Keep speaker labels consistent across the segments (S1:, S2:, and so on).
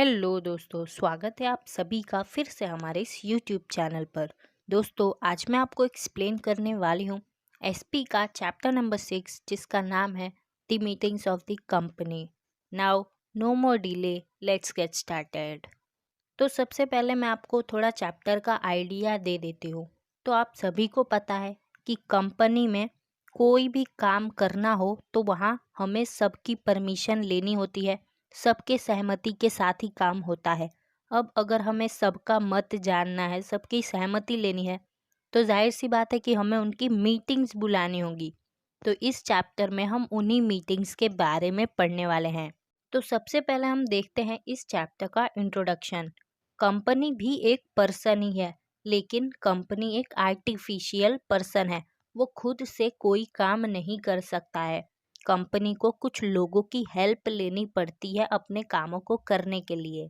S1: Hello दोस्तों, स्वागत है आप सभी का फिर से हमारे इस यूट्यूब चैनल पर। दोस्तों, आज मैं आपको एक्सप्लेन करने वाली हूँ एसपी का चैप्टर नंबर 6, जिसका नाम है the meetings of the company. Now no more delay, let's get started. तो सबसे पहले मैं आपको थोड़ा चैप्टर का आइडिया दे देती हूँ। तो आप सभी को पता है कि कंपनी में कोई भी काम करना हो तो वहाँ हमें सबकी परमिशन लेनी होती है, सबके सहमति के साथ ही काम होता है। अब अगर हमें सबका मत जानना है, सबकी सहमति लेनी है, तो जाहिर सी बात है कि हमें उनकी मीटिंग्स बुलानी होगी। तो इस चैप्टर में हम उन्हीं मीटिंग्स के बारे में पढ़ने वाले हैं। तो सबसे पहले हम देखते हैं इस चैप्टर का इंट्रोडक्शन। कंपनी भी एक पर्सन ही है, लेकिन कंपनी एक आर्टिफिशियल पर्सन है। वो खुद से कोई काम नहीं कर सकता है। कंपनी को कुछ लोगों की हेल्प लेनी पड़ती है अपने कामों को करने के लिए।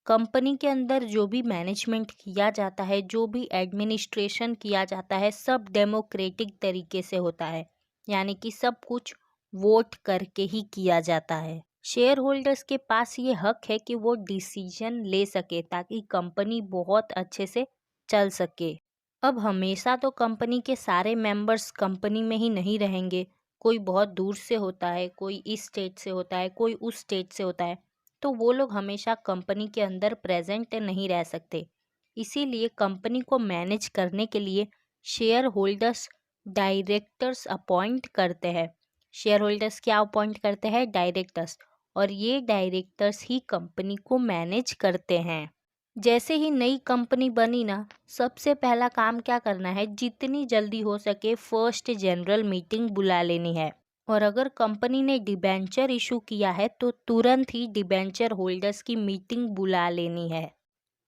S1: कंपनी के अंदर जो भी मैनेजमेंट किया जाता है, जो भी एडमिनिस्ट्रेशन किया जाता है, सब डेमोक्रेटिक तरीके से होता है, यानी कि सब कुछ वोट करके ही किया जाता है। शेयर होल्डर्स के पास ये हक है कि वो डिसीजन ले सके ताकि कंपनी बहुत अच्छे से चल सके। अब हमेशा तो कंपनी के सारे मेंबर्स कंपनी में ही नहीं रहेंगे। कोई बहुत दूर से होता है, कोई इस स्टेट से होता है, कोई उस स्टेट से होता है, तो वो लोग हमेशा कंपनी के अंदर प्रेजेंट नहीं रह सकते। इसीलिए कंपनी को मैनेज करने के लिए शेयर होल्डर्स डायरेक्टर्स अपॉइंट करते हैं। शेयर होल्डर्स क्या अपॉइंट करते हैं? डायरेक्टर्स। और ये डायरेक्टर्स ही कंपनी को मैनेज करते हैं। जैसे ही नई कंपनी बनी ना, सबसे पहला काम क्या करना है? जितनी जल्दी हो सके फर्स्ट जनरल मीटिंग बुला लेनी है। और अगर कंपनी ने डिबेंचर इशू किया है तो तुरंत ही डिबेंचर होल्डर्स की मीटिंग बुला लेनी है।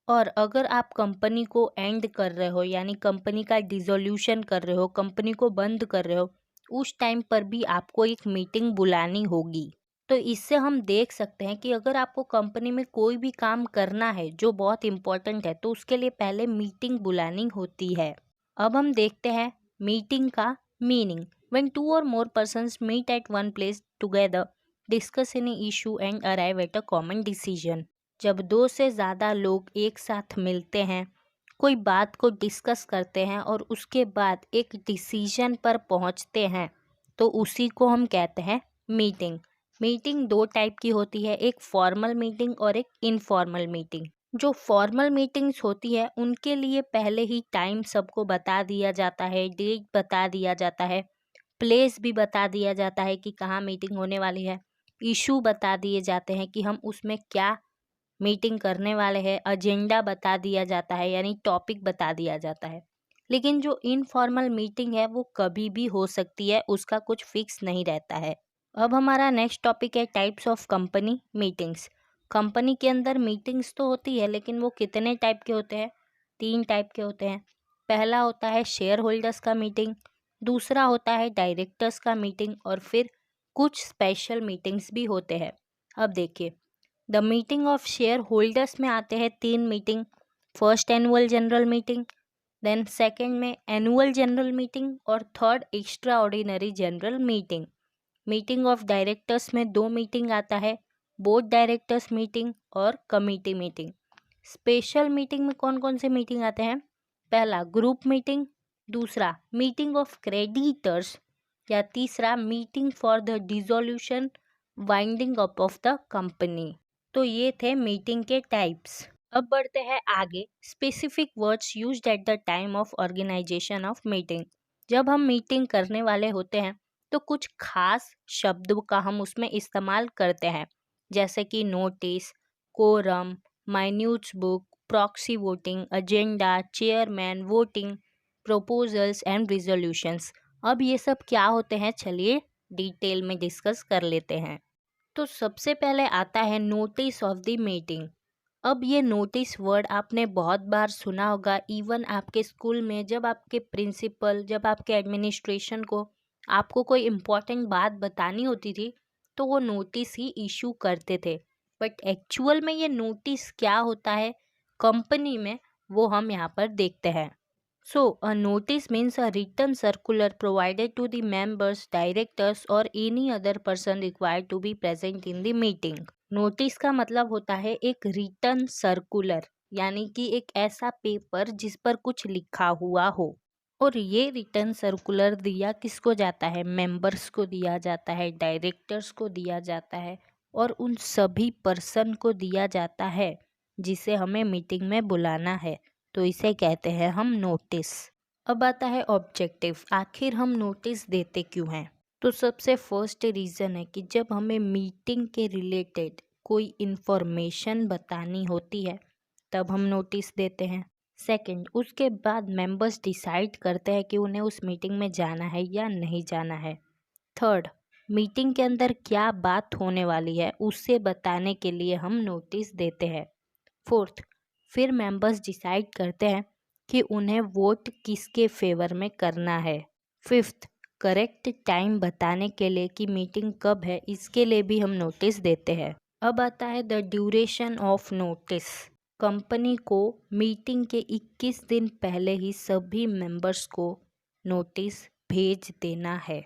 S1: और अगर आप कंपनी को एंड कर रहे हो, यानी कंपनी का डिसोल्यूशन कर रहे हो, कंपनी को बंद कर रहे हो, उस टाइम पर भी आपको एक मीटिंग बुलानी होगी। तो इससे हम देख सकते हैं कि अगर आपको कंपनी में कोई भी काम करना है जो बहुत इम्पोर्टेंट है, तो उसके लिए पहले मीटिंग बुलानी होती है। अब हम देखते हैं मीटिंग का meaning. When two or more persons meet at one place together, discuss any issue and arrive at a common decision. जब दो से ज़्यादा लोग एक साथ मिलते हैं, कोई बात को डिस्कस करते हैं और उसके बाद एक डिसीजन पर पहुंचते हैं, तो उसी को हम कहते हैं मीटिंग। मीटिंग दो टाइप की होती है, एक फॉर्मल मीटिंग और एक इनफॉर्मल मीटिंग। जो फॉर्मल मीटिंग्स होती है उनके लिए पहले ही टाइम सबको बता दिया जाता है, डेट बता दिया जाता है, प्लेस भी बता दिया जाता है कि कहाँ मीटिंग होने वाली है, इशू बता दिए जाते हैं कि हम उसमें क्या मीटिंग करने वाले हैं, एजेंडा बता दिया जाता है, यानी टॉपिक बता दिया जाता है। लेकिन जो इनफॉर्मल मीटिंग है वो कभी भी हो सकती है, उसका कुछ फिक्स नहीं रहता है। अब हमारा नेक्स्ट टॉपिक है types of company meetings. Company के अंदर मीटिंग्स तो होती है, लेकिन वो कितने टाइप के होते हैं? 3 टाइप के होते हैं। पहला होता है शेयर होल्डर्स का मीटिंग, दूसरा होता है डायरेक्टर्स का मीटिंग, और फिर कुछ स्पेशल मीटिंग्स भी होते हैं। अब देखिए, the meeting of shareholders में आते हैं 3 meeting. First annual general meeting, then second में एनुअल जनरल मीटिंग, और third extraordinary general meeting. Meeting of directors में 2 मीटिंग आता है, बोर्ड डायरेक्टर्स मीटिंग और कमिटी मीटिंग। स्पेशल मीटिंग में कौन कौन से मीटिंग आते हैं? पहला ग्रुप मीटिंग, दूसरा मीटिंग ऑफ क्रेडिटर्स, या तीसरा meeting for the dissolution winding up of the company. तो ये थे मीटिंग के टाइप्स। अब बढ़ते हैं आगे। Specific words used at the time of organisation of meeting. जब हम मीटिंग करने वाले होते हैं तो कुछ खास शब्दों का हम उसमें इस्तेमाल करते हैं, जैसे कि notice, quorum, minutes book, proxy voting, agenda, chairman, voting, proposals and resolutions. अब ये सब क्या होते हैं, चलिए डिटेल में डिस्कस कर लेते हैं। तो सबसे पहले आता है नोटिस ऑफ द मीटिंग। अब ये नोटिस वर्ड आपने बहुत बार सुना होगा, इवन आपके स्कूल में जब आपके प्रिंसिपल, जब आपके एडमिनिस्ट्रेशन को आपको कोई इम्पोर्टेंट बात बतानी होती थी तो वो नोटिस ही इशू करते थे। बट एक्चुअल में ये नोटिस क्या होता है कंपनी में, वो हम यहाँ पर देखते हैं। So, a notice means a written circular provided to the members, directors or any other person required to be present in the meeting. Notice का मतलब होता है एक रिटन सर्कुलर, यानी कि एक ऐसा पेपर जिस पर कुछ लिखा हुआ हो। और ये रिटन सर्कुलर दिया किसको जाता है? मेंबर्स को दिया जाता है, डायरेक्टर्स को दिया जाता है और उन सभी पर्सन को दिया जाता है जिसे हमें मीटिंग में बुलाना है। तो इसे कहते हैं हम नोटिस। अब आता है ऑब्जेक्टिव, आखिर हम नोटिस देते क्यों हैं? तो सबसे फर्स्ट रीज़न है कि जब हमें मीटिंग के रिलेटेड कोई इन्फॉर्मेशन बतानी होती है तब हम नोटिस देते हैं। सेकंड, उसके बाद मेंबर्स डिसाइड करते हैं कि उन्हें उस मीटिंग में जाना है या नहीं जाना है। थर्ड, मीटिंग के अंदर क्या बात होने वाली है उससे बताने के लिए हम नोटिस देते हैं। फोर्थ, फिर मेंबर्स डिसाइड करते हैं कि उन्हें वोट किसके फेवर में करना है। फिफ्थ, करेक्ट टाइम बताने के लिए कि मीटिंग कब है इसके लिए भी हम नोटिस देते हैं। अब आता है the duration of notice. Company को मीटिंग के 21 दिन पहले ही सभी मेंबर्स को नोटिस भेज देना है।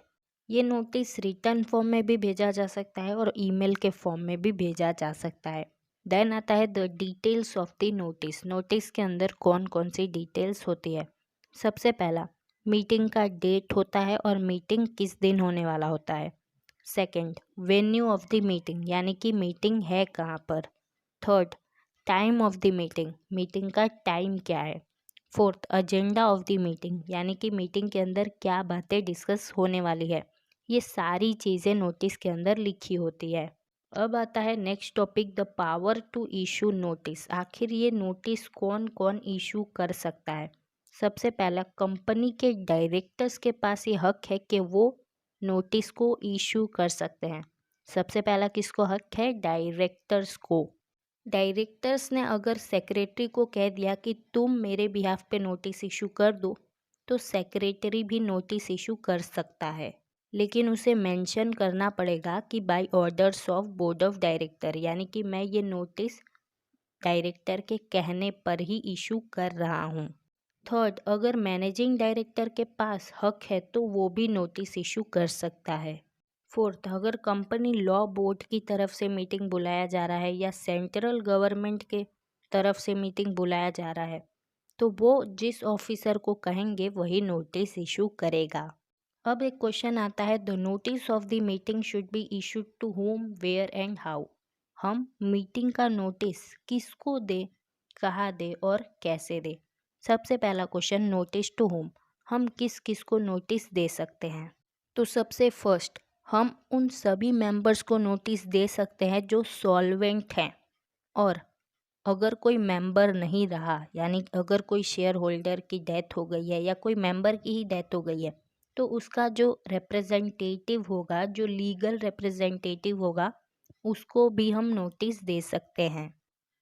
S1: ये नोटिस रिटर्न फॉर्म में भी भेजा जा सकता है और ईमेल के फॉर्म में भी भेजा जा सकता है। देन आता है the details of the notice. Notice के अंदर कौन कौन सी डिटेल्स होती है? सबसे पहला, मीटिंग का डेट होता है और मीटिंग किस दिन होने वाला होता है। Second, venue of the meeting, यानी कि मीटिंग है कहाँ पर। Third, time of the meeting, meeting का टाइम क्या है। Fourth, agenda of the meeting, यानी कि मीटिंग के अंदर क्या बातें डिस्कस होने वाली है। ये सारी चीज़ें नोटिस के अंदर लिखी होती है। अब आता है next topic, the power to issue notice. आखिर ये नोटिस कौन कौन इशू कर सकता है? सबसे पहला, कंपनी के डायरेक्टर्स के पास ये हक है कि वो नोटिस को इशू कर सकते हैं। सबसे पहला किसको हक है? डायरेक्टर्स को। डायरेक्टर्स ने अगर सेक्रेटरी को कह दिया कि तुम मेरे बिहाफ पे नोटिस इशू कर दो, तो सेक्रेटरी भी नोटिस इशू कर सकता है, लेकिन उसे मेंशन करना पड़ेगा कि by orders of board of director, यानी कि मैं ये नोटिस डायरेक्टर के कहने पर ही इशू कर रहा हूँ। थर्ड, अगर मैनेजिंग डायरेक्टर के पास हक है तो वो भी नोटिस इशू कर सकता है। फोर्थ, अगर कंपनी लॉ बोर्ड की तरफ से मीटिंग बुलाया जा रहा है या सेंट्रल गवर्नमेंट के तरफ से मीटिंग बुलाया जा रहा है तो वो जिस ऑफिसर को कहेंगे वही नोटिस इशू करेगा। अब एक क्वेश्चन आता है, the notice of the meeting should be issued to whom, where and how. हम मीटिंग का नोटिस किसको दे, कहाँ दे और कैसे दे? सबसे पहला क्वेश्चन, नोटिस टू होम, हम किस किस को नोटिस दे सकते हैं? तो सबसे फर्स्ट, हम उन सभी मेंबर्स को नोटिस दे सकते हैं जो सॉल्वेंट हैं, और अगर कोई मेंबर नहीं रहा, यानी अगर कोई शेयर होल्डर की डेथ हो गई है या कोई मेंबर की ही डेथ हो गई है, तो उसका जो रिप्रेजेंटेटिव होगा, जो लीगल रिप्रेजेंटेटिव होगा, उसको भी हम नोटिस दे सकते हैं।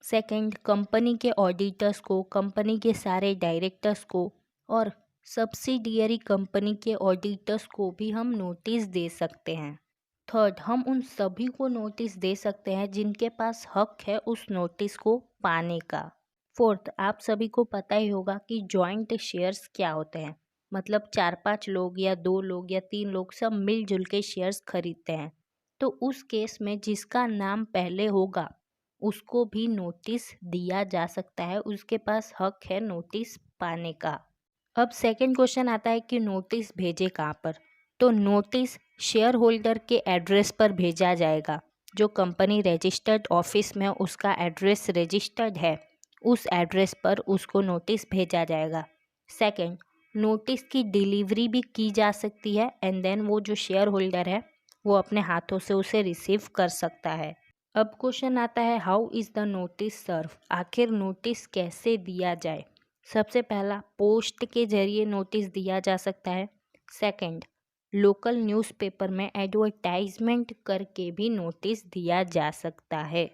S1: सेकंड, कंपनी के ऑडिटर्स को, कंपनी के सारे डायरेक्टर्स को और सब्सिडियरी कंपनी के ऑडिटर्स को भी हम नोटिस दे सकते हैं। थर्ड, हम उन सभी को नोटिस दे सकते हैं जिनके पास हक है उस नोटिस को पाने का। फोर्थ, आप सभी को पता ही होगा कि जॉइंट शेयर्स क्या होते हैं, मतलब 4-5 लोग या 2 लोग या 3 लोग सब मिलजुल के शेयर्स खरीदते हैं। तो उस केस में जिसका नाम पहले होगा उसको भी नोटिस दिया जा सकता है, उसके पास हक है नोटिस पाने का। अब सेकंड क्वेश्चन आता है कि नोटिस भेजे कहाँ पर? तो नोटिस शेयर होल्डर के एड्रेस पर भेजा जाएगा। जो कंपनी रजिस्टर्ड ऑफिस में उसका एड्रेस रजिस्टर्ड है, उस एड्रेस पर उसको नोटिस भेजा जाएगा। सेकंड, नोटिस की डिलीवरी भी की जा सकती है एंड देन वो जो शेयर होल्डर है वो अपने हाथों से उसे रिसीव कर सकता है। अब क्वेश्चन आता है, how is the notice serve. आखिर नोटिस कैसे दिया जाए? सबसे पहला, पोस्ट के जरिए नोटिस दिया जा सकता है। सेकंड, लोकल न्यूज़पेपर में एडवर्टाइजमेंट करके भी नोटिस दिया जा सकता है।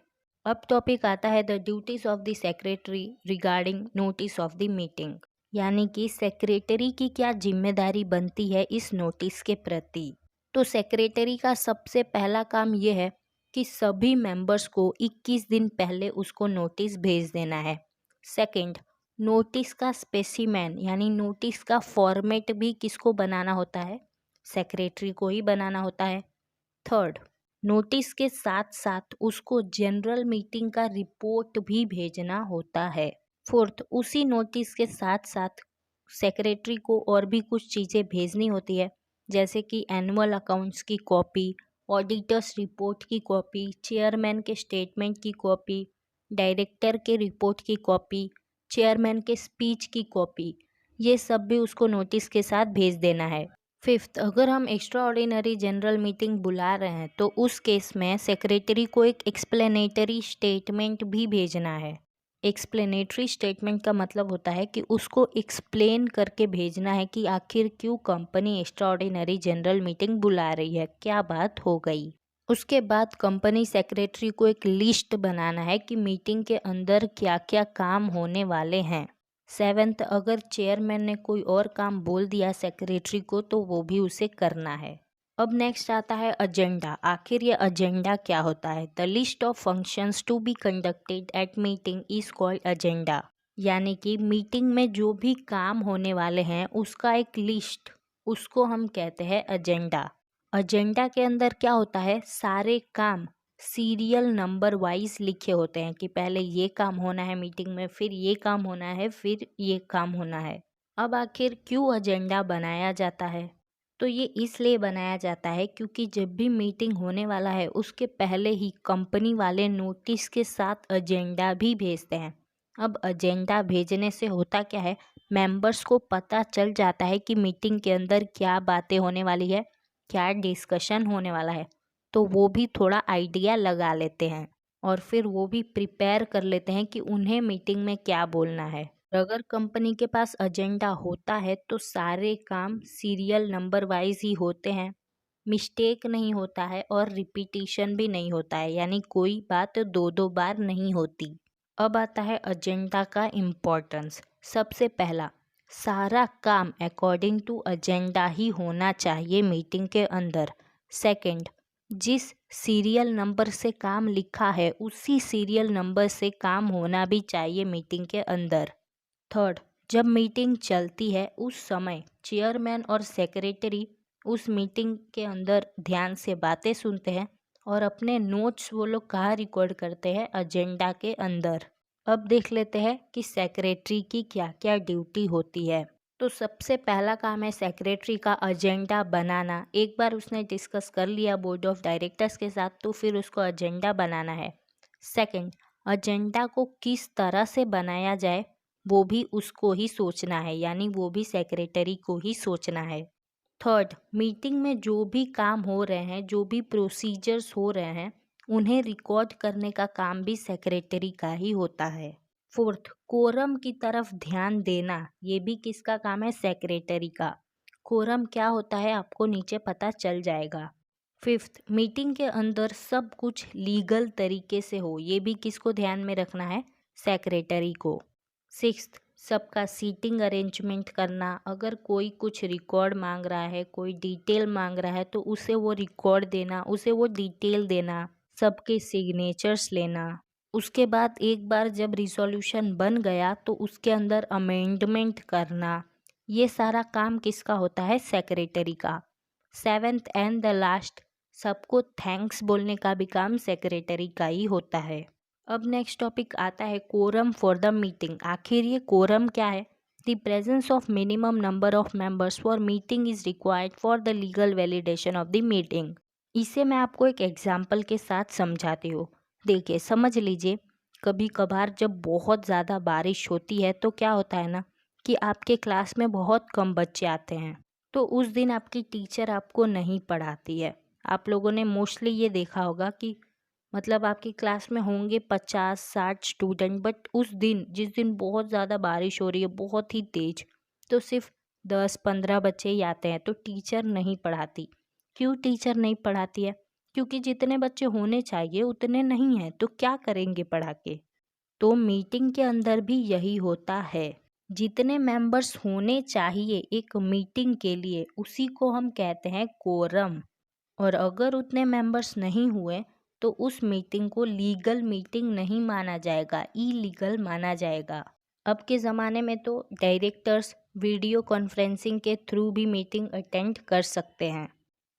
S1: अब टॉपिक आता है the duties of the secretary regarding notice of the meeting, यानी कि सेक्रेटरी की क्या जिम्मेदारी बनती है इस नोटिस के प्रति। तो सेक्रेटरी का सबसे पहला काम यह है कि सभी मेंबर्स को 21 दिन पहले उसको नोटिस भेज देना है। सेकंड, नोटिस का स्पेसिमेन यानी नोटिस का फॉर्मेट भी किसको बनाना होता है? सेक्रेटरी को ही बनाना होता है। थर्ड, नोटिस के साथ साथ उसको जनरल मीटिंग का रिपोर्ट भी भेजना होता है। फोर्थ, उसी नोटिस के साथ साथ सेक्रेटरी को और भी कुछ चीज़ें भेजनी होती है, जैसे कि एनुअल अकाउंट्स की कॉपी, ऑडिटर्स रिपोर्ट की कॉपी, चेयरमैन के स्टेटमेंट की कॉपी, डायरेक्टर के रिपोर्ट की कॉपी, चेयरमैन के स्पीच की कॉपी, ये सब भी उसको नोटिस के साथ भेज देना है। फिफ्थ, अगर हम एक्स्ट्रा ऑर्डिनरी जनरल मीटिंग बुला रहे हैं तो उस केस में सेक्रेटरी को एक एक्सप्लेनेटरी स्टेटमेंट भी भेजना है। एक्सप्लेनेटरी स्टेटमेंट का मतलब होता है कि उसको एक्सप्लेन करके भेजना है कि आखिर क्यों company extra ordinary general meeting बुला रही है, क्या बात हो गई। उसके बाद कंपनी सेक्रेटरी को एक लिस्ट बनाना है कि मीटिंग के अंदर क्या क्या काम होने वाले हैं। सेवेंथ, अगर चेयरमैन ने कोई और काम बोल दिया सेक्रेटरी को तो वो भी उसे करना है। अब नेक्स्ट आता है एजेंडा। आखिर ये एजेंडा क्या होता है? The list of functions to be conducted at meeting is called agenda. यानी कि मीटिंग में जो भी काम होने वाले हैं उसका एक लिस्ट, उसको हम कहते हैं एजेंडा। एजेंडा के अंदर क्या होता है? सारे काम सीरियल नंबर वाइज लिखे होते हैं कि पहले ये काम होना है मीटिंग में, फिर ये काम होना है, फिर ये काम होना है। अब आखिर क्यों एजेंडा बनाया जाता है? तो ये इसलिए बनाया जाता है क्योंकि जब भी मीटिंग होने वाला है उसके पहले ही कंपनी वाले नोटिस के साथ एजेंडा भी भेजते हैं। अब एजेंडा भेजने से होता क्या है, मेंबर्स को पता चल जाता है कि मीटिंग के अंदर क्या बातें होने वाली है, क्या डिस्कशन होने वाला है, तो वो भी थोड़ा आइडिया लगा लेते हैं और फिर वो भी प्रिपेयर कर लेते हैं कि उन्हें मीटिंग में क्या बोलना है। अगर कंपनी के पास एजेंडा होता है तो सारे काम सीरियल नंबर वाइज ही होते हैं, मिस्टेक नहीं होता है और रिपीटिशन भी नहीं होता है, यानी कोई बात दो दो बार नहीं होती। अब आता है एजेंडा का इम्पोर्टेंस। सबसे पहला, सारा काम अकॉर्डिंग टू एजेंडा ही होना चाहिए मीटिंग के अंदर। सेकंड, जिस सीरियल नंबर से काम लिखा है उसी सीरियल नंबर से काम होना भी चाहिए मीटिंग के अंदर। थर्ड, जब मीटिंग चलती है उस समय चेयरमैन और सेक्रेटरी उस मीटिंग के अंदर ध्यान से बातें सुनते हैं और अपने नोट्स वो लोग कहाँ रिकॉर्ड करते हैं? एजेंडा के अंदर। अब देख लेते हैं कि सेक्रेटरी की क्या क्या ड्यूटी होती है। तो सबसे पहला काम है सेक्रेटरी का एजेंडा बनाना। एक बार उसने डिस्कस कर लिया बोर्ड ऑफ डायरेक्टर्स के साथ तो फिर उसको एजेंडा बनाना है। सेकंड, एजेंडा को किस तरह से बनाया जाए वो भी उसको ही सोचना है, यानी वो भी सेक्रेटरी को ही सोचना है। थर्ड, मीटिंग में जो भी काम हो रहे हैं, जो भी प्रोसीजर्स हो रहे हैं, उन्हें रिकॉर्ड करने का काम भी सेक्रेटरी का ही होता है। फोर्थ, कोरम की तरफ ध्यान देना, ये भी किसका काम है? सेक्रेटरी का। कोरम क्या होता है आपको नीचे पता चल जाएगा। फिफ्थ, मीटिंग के अंदर सब कुछ लीगल तरीके से हो, ये भी किसको ध्यान में रखना है? सेक्रेटरी को। सिक्स्थ, सबका सीटिंग अरेंजमेंट करना। अगर कोई कुछ रिकॉर्ड मांग रहा है, कोई डिटेल मांग रहा है तो उसे वो रिकॉर्ड देना, उसे वो डिटेल देना, सबके सिग्नेचर्स लेना। उसके बाद एक बार जब रिजोल्यूशन बन गया तो उसके अंदर अमेंडमेंट करना। ये सारा काम किसका होता है? सेक्रेटरी का। सेवेंथ एंड द लास्ट, सबको थैंक्स बोलने का भी काम सेक्रेटरी का ही होता है। अब नेक्स्ट टॉपिक आता है कोरम फॉर द मीटिंग। आखिर ये कोरम क्या है? The presence of minimum number of members for meeting is required for the legal validation of the meeting. इसे मैं आपको एक एग्जाम्पल के साथ समझाती हूँ। देखिए, समझ लीजिए, कभी कभार जब बहुत ज़्यादा बारिश होती है तो क्या होता है ना कि आपके क्लास में बहुत कम बच्चे आते हैं, तो उस दिन आपकी टीचर आपको नहीं पढ़ाती है। आप लोगों ने मोस्टली ये देखा होगा कि मतलब आपकी क्लास में होंगे 50-60 स्टूडेंट, बट उस दिन जिस दिन बहुत ज़्यादा बारिश हो रही है, बहुत ही तेज, तो सिर्फ 10-15 बच्चे ही आते हैं, तो टीचर नहीं पढ़ाती। क्यों टीचर नहीं पढ़ाती है? क्योंकि जितने बच्चे होने चाहिए उतने नहीं हैं, तो क्या करेंगे पढ़ा के? तो मीटिंग के अंदर भी यही होता है। जितने मेंबर्स होने चाहिए एक मीटिंग के लिए उसी को हम कहते हैं कोरम। और अगर उतने मेंबर्स नहीं हुए तो उस मीटिंग को लीगल मीटिंग नहीं माना जाएगा, इलीगल माना जाएगा। अब के ज़माने में तो डायरेक्टर्स वीडियो कॉन्फ्रेंसिंग के थ्रू भी मीटिंग अटेंड कर सकते हैं,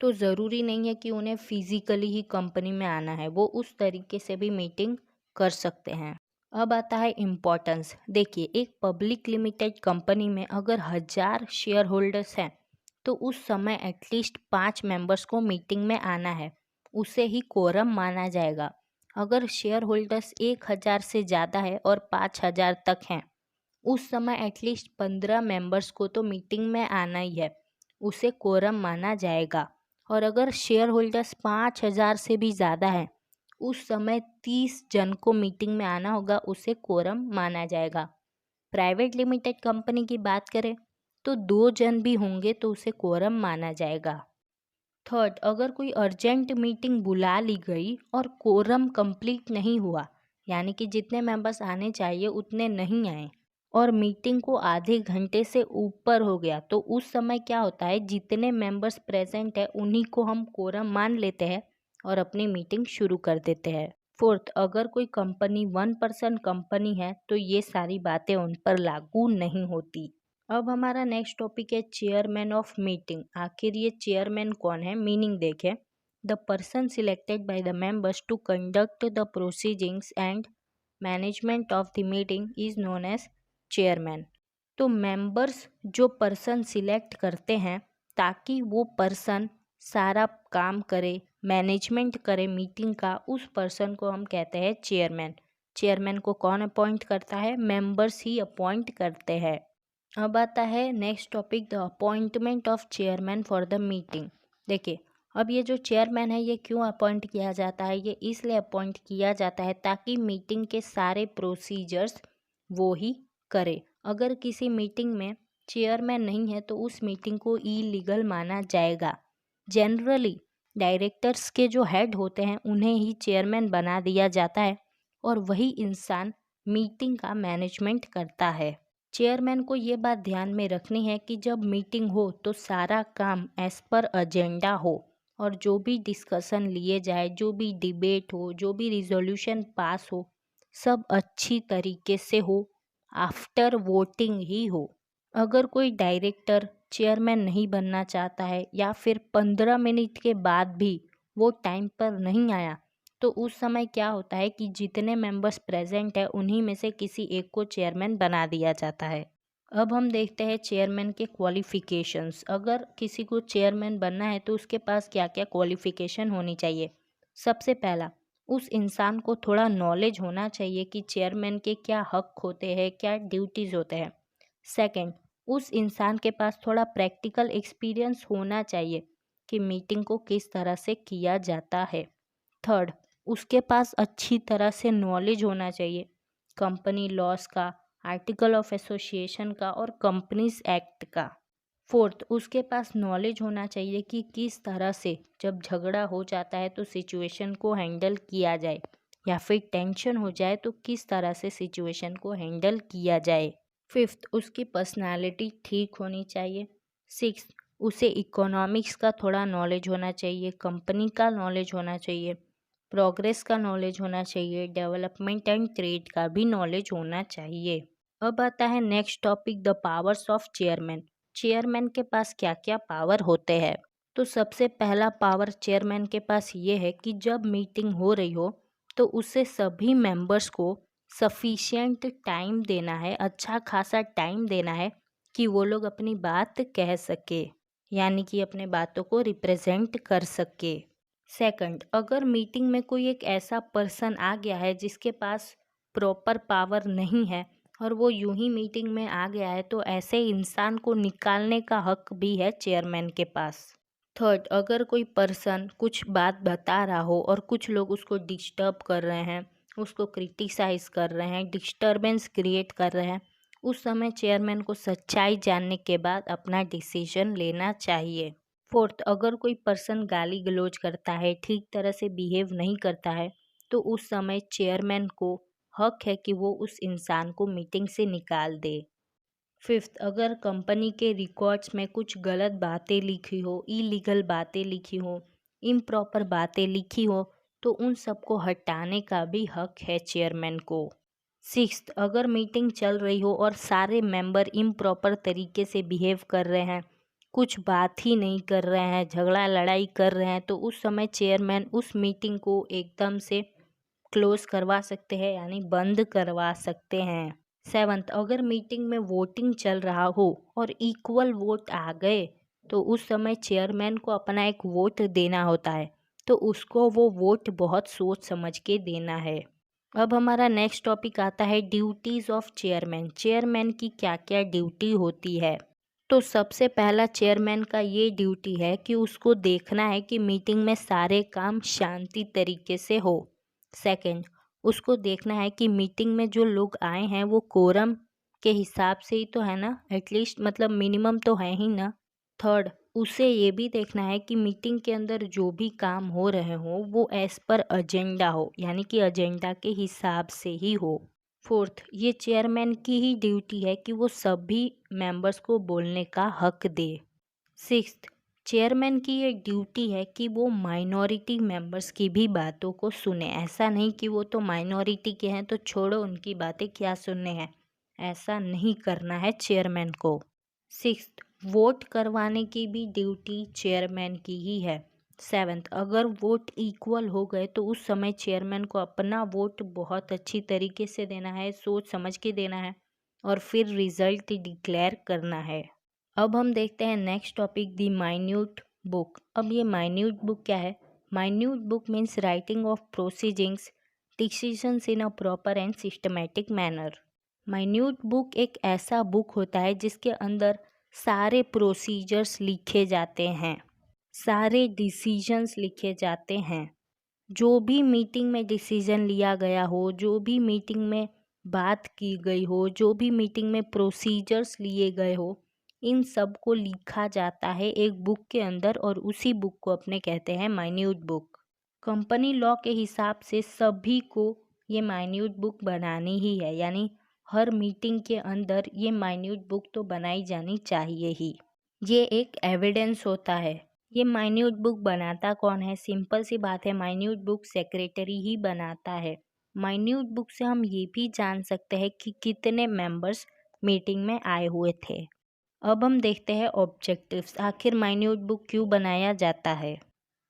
S1: तो ज़रूरी नहीं है कि उन्हें फिज़िकली ही कंपनी में आना है, वो उस तरीके से भी मीटिंग कर सकते हैं। अब आता है इम्पोर्टेंस। देखिए, एक पब्लिक लिमिटेड कंपनी में अगर 1000 शेयर होल्डर्स हैं तो उस समय एटलीस्ट 5 मेंबर्स को मीटिंग में आना है, उसे ही कोरम माना जाएगा। अगर शेयर होल्डर्स 1000 से ज़्यादा है और 5000 तक हैं, उस समय एटलीस्ट 15 मेंबर्स को तो मीटिंग में आना ही है, उसे कोरम माना जाएगा। और अगर शेयर होल्डर्स 5000 से भी ज़्यादा है, उस समय 30 जन को मीटिंग में आना होगा, उसे कोरम माना जाएगा। प्राइवेट लिमिटेड कंपनी की बात करें तो 2 जन भी होंगे तो उसे कोरम माना जाएगा। थर्ड, अगर कोई अर्जेंट मीटिंग बुला ली गई और कोरम कंप्लीट नहीं हुआ, यानी कि जितने मेंबर्स आने चाहिए उतने नहीं आए और मीटिंग को आधे घंटे से ऊपर हो गया, तो उस समय क्या होता है, जितने मेंबर्स प्रेजेंट है उन्हीं को हम कोरम मान लेते हैं और अपनी मीटिंग शुरू कर देते हैं। फोर्थ, अगर कोई कंपनी 1 पर्सन कंपनी है तो ये सारी बातें उन पर लागू नहीं होती। अब हमारा नेक्स्ट टॉपिक है चेयरमैन ऑफ मीटिंग। आखिर ये चेयरमैन कौन है, मीनिंग देखें। The person selected by the members to conduct the proceedings and management of the meeting is known as chairman. तो मेंबर्स जो पर्सन सिलेक्ट करते हैं ताकि वो पर्सन सारा काम करे, मैनेजमेंट करे मीटिंग का, उस पर्सन को हम कहते हैं चेयरमैन। चेयरमैन को कौन अपॉइंट करता है, मेंबर्स ही अपॉइंट करते हैं। अब आता है next topic, the appointment of chairman for the meeting. देखिए, अब ये जो चेयरमैन है ये क्यों अपॉइंट किया जाता है, ये इसलिए अपॉइंट किया जाता है ताकि मीटिंग के सारे प्रोसीजर्स वो ही करे। अगर किसी मीटिंग में चेयरमैन नहीं है तो उस मीटिंग को इलीगल माना जाएगा। जनरली डायरेक्टर्स के जो हेड होते हैं उन्हें ही चेयरमैन बना दिया जाता है और वही इंसान मीटिंग का मैनेजमेंट करता है। चेयरमैन को ये बात ध्यान में रखनी है कि जब मीटिंग हो तो सारा काम एज पर एजेंडा हो और जो भी डिस्कशन लिए जाए, जो भी डिबेट हो, जो भी रिजोल्यूशन पास हो, सब अच्छी तरीके से हो, आफ्टर वोटिंग ही हो। अगर कोई डायरेक्टर चेयरमैन नहीं बनना चाहता है या फिर 15 मिनट के बाद भी वो टाइम पर नहीं आया, तो उस समय क्या होता है कि जितने मेंबर्स प्रेजेंट है उन्हीं में से किसी एक को चेयरमैन बना दिया जाता है। अब हम देखते हैं चेयरमैन के क्वालिफिकेशंस। अगर किसी को चेयरमैन बनना है तो उसके पास क्या क्या क्वालिफिकेशन होनी चाहिए। सबसे पहला, उस इंसान को थोड़ा नॉलेज होना चाहिए कि चेयरमैन के क्या हक होते हैं, क्या ड्यूटीज़ होते हैं। सेकंड, उस इंसान के पास थोड़ा प्रैक्टिकल एक्सपीरियंस होना चाहिए कि मीटिंग को किस तरह से किया जाता है। थर्ड, उसके पास अच्छी तरह से नॉलेज होना चाहिए कंपनी लॉस का, आर्टिकल ऑफ एसोसिएशन का और कंपनीज एक्ट का। फोर्थ, उसके पास नॉलेज होना चाहिए कि किस तरह से जब झगड़ा हो जाता है तो सिचुएशन को हैंडल किया जाए, या फिर टेंशन हो जाए तो किस तरह से सिचुएशन को हैंडल किया जाए। फिफ्थ, उसकी पर्सनालिटी ठीक होनी चाहिए। सिक्स, उसे इकोनॉमिक्स का थोड़ा नॉलेज होना चाहिए, कंपनी का नॉलेज होना चाहिए, प्रोग्रेस का नॉलेज होना चाहिए, डेवलपमेंट एंड ट्रेड का भी नॉलेज होना चाहिए। अब आता है next topic, the powers of chairman. Chairman के पास क्या क्या पावर होते हैं। तो सबसे पहला पावर चेयरमैन के पास ये है कि जब मीटिंग हो रही हो तो उसे सभी मेंबर्स को सफिशिएंट टाइम देना है, अच्छा खासा टाइम देना है कि वो लोग अपनी बात कह सके, यानी कि अपने बातों को रिप्रेजेंट कर सके। सेकंड, अगर मीटिंग में कोई एक ऐसा पर्सन आ गया है जिसके पास प्रॉपर पावर नहीं है और वो यूं ही मीटिंग में आ गया है, तो ऐसे इंसान को निकालने का हक भी है चेयरमैन के पास। थर्ड, अगर कोई पर्सन कुछ बात बता रहा हो और कुछ लोग उसको डिस्टर्ब कर रहे हैं, उसको क्रिटिसाइज कर रहे हैं, डिस्टर्बेंस क्रिएट कर रहे हैं, उस समय चेयरमैन को सच्चाई जानने के बाद अपना डिसीजन लेना चाहिए। फोर्थ, अगर कोई पर्सन गाली गलौज करता है, ठीक तरह से बिहेव नहीं करता है, तो उस समय चेयरमैन को हक है कि वो उस इंसान को मीटिंग से निकाल दे। फिफ्थ, अगर कंपनी के रिकॉर्ड्स में कुछ गलत बातें लिखी हो, इलीगल बातें लिखी हो, इम्प्रॉपर बातें लिखी हो, तो उन सबको हटाने का भी हक है चेयरमैन को। सिक्स्थ, अगर मीटिंग चल रही हो और सारे मेंबर इम्प्रॉपर तरीके से बिहेव कर रहे हैं, कुछ बात ही नहीं कर रहे हैं, झगड़ा लड़ाई कर रहे हैं, तो उस समय चेयरमैन उस मीटिंग को एकदम से क्लोज करवा सकते हैं, यानी बंद करवा सकते हैं। सेवन्थ, अगर मीटिंग में वोटिंग चल रहा हो और इक्वल वोट आ गए तो उस समय चेयरमैन को अपना एक वोट देना होता है, तो उसको वो वोट बहुत सोच समझ के देना है। अब हमारा नेक्स्ट टॉपिक आता है ड्यूटीज़ ऑफ चेयरमैन। चेयरमैन की क्या क्या ड्यूटी होती है। तो सबसे पहला चेयरमैन का ये ड्यूटी है कि उसको देखना है कि मीटिंग में सारे काम शांति तरीके से हो। सेकंड, उसको देखना है कि मीटिंग में जो लोग आए हैं वो कोरम के हिसाब से ही तो है ना, एटलीस्ट मतलब मिनिमम तो है ही ना। थर्ड, उसे ये भी देखना है कि मीटिंग के अंदर जो भी काम हो रहे हो वो एज पर एजेंडा हो, यानी कि एजेंडा के हिसाब से ही हो। फोर्थ, ये चेयरमैन की ही ड्यूटी है कि वो सभी मेंबर्स को बोलने का हक दे। सिक्स्थ, चेयरमैन की ये ड्यूटी है कि वो माइनॉरिटी मेंबर्स की भी बातों को सुने। ऐसा नहीं कि वो तो माइनॉरिटी के हैं तो छोड़ो उनकी बातें, क्या सुनने हैं, ऐसा नहीं करना है चेयरमैन को। सिक्स्थ, वोट करवाने की भी ड्यूटी चेयरमैन की ही है। सेवन्थ, अगर वोट इक्वल हो गए तो उस समय चेयरमैन को अपना वोट बहुत अच्छी तरीके से देना है, सोच समझ के देना है और फिर रिजल्ट डिक्लेयर करना है। अब हम देखते हैं next topic, the minute book. अब ये माइन्यूट बुक क्या है। Minute book means writing of proceedings decisions in a proper and systematic manner. Minute book एक ऐसा बुक होता है जिसके अंदर सारे प्रोसीजर्स लिखे जाते हैं, सारे डिसीजंस लिखे जाते हैं। जो भी मीटिंग में डिसीजन लिया गया हो, जो भी मीटिंग में बात की गई हो, जो भी मीटिंग में प्रोसीजर्स लिए गए हो, इन सब को लिखा जाता है एक बुक के अंदर और उसी बुक को अपने कहते हैं माइन्यूट बुक। कंपनी लॉ के हिसाब से सभी को ये माइन्यूट बुक बनानी ही है, यानी हर मीटिंग के अंदर ये माइन्यूट बुक तो बनाई जानी चाहिए ही। ये एक एविडेंस होता है। ये माइन्यूट बुक बनाता कौन है। सिंपल सी बात है, माइन्यूट बुक सेक्रेटरी ही बनाता है। माइन्यूट बुक से हम ये भी जान सकते हैं कि कितने मेंबर्स मीटिंग में आए हुए थे। अब हम देखते हैं ऑब्जेक्टिव्स, आखिर माइन्यूट बुक क्यों बनाया जाता है।